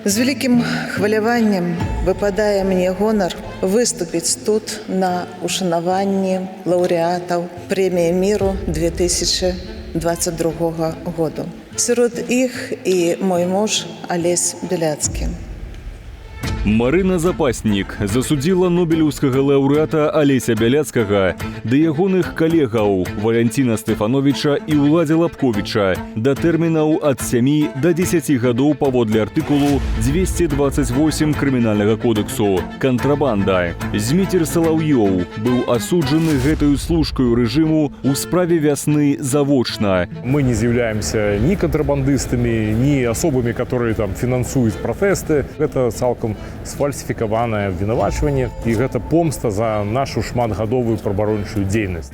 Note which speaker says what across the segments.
Speaker 1: З вялікім хваляваннем выпадае мне гонар выступіць тут на ушанаванні лаўрэатаў прэміі міру 2022 году. Сярод іх і мой муж Алесь Беляцкі.
Speaker 2: Марына Запаснік засудзіла нобелеўскага лаўрэата Алеся Бяляцкага да ягоных калегаў Валянціна Стэфановіча і Уладзя Лапковіча да тэрмінаў ад 7 до 10 гадоў паводле артыкулу 228 Крымінальнага кодексу «Кантрабанда». Зміцер Салаўёў быў асуджаны гэтаю служкаю рэжыму ў справе вясны завочна.
Speaker 3: Мы не з'яўляемся ни контрабандыстами, ни особами, которые там фінансуюць пратэсты. Это цалкам сфальсіфікаванае абвінавачванне, і гэта помста за нашу шматгадовую прабарончую дзейнасць.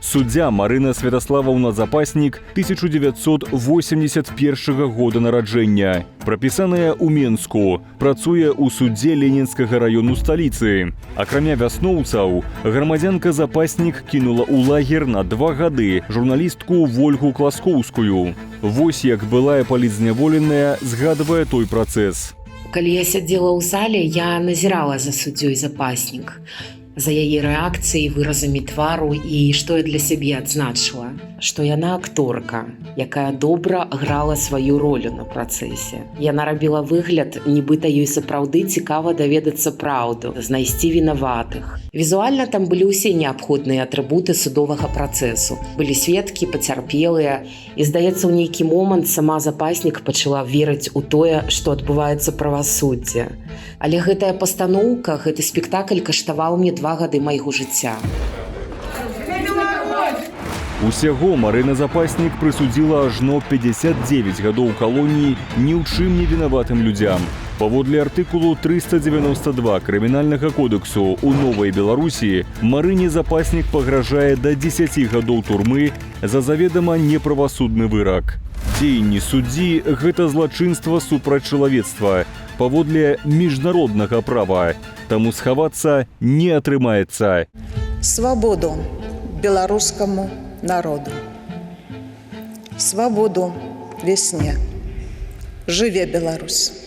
Speaker 2: Суддзя Марына Святаславаўна Запаснік 1981 года нараджэння. Прапісаная ў Менску, працуе ў судзе Ленінскага раёну сталіцы. Акрамя вясноўцаў, грамадзянка Запаснік кінула ў лагер на 2 гады журналістку Вольгу Класкоўскую. Вось як былая палітзняволеная згадвае той працэс.
Speaker 4: Калі я сядзела ў зале, я назірала за суддзёй Запаснік, за яе рэакцыяй, выразамі твару, і што я для сябе адзначыла, што яна акторка, якая добра грала сваю ролю на працэсе. Яна рабіла выгляд, нібыта ёй сапраўды цікава даведацца праўду, знайсці вінаватых. Візуальна там былі ўсе неабходныя атрыбуты судовага працэсу. Былі сведкі, пацярпелыя, і, здаецца, у нейкі момант сама Запаснік пачала верыць у тое, што адбываецца правасуддзе. Але гэтая пастаноўка, гэты спектакль каштаваў мне 2 гады майго жыцця.
Speaker 2: Усяго Марына Запаснік прысудзіла ажно 59 гадоў калоніі ні ў чым не вінаватым людзям. Паводле артыкулу 392 Крымінальнага кодексу у Новай Беларусі Марыне Запаснік пагражае да 10 гадоў турмы за заведама неправасудны вырак. Дзеянні суддзі – гэта злачынства супраць чалавецтва паводле міжнароднага права, таму схавацца не атрымаецца.
Speaker 1: Свабоду беларускаму народу. Свабоду весне. Жыве Беларусь!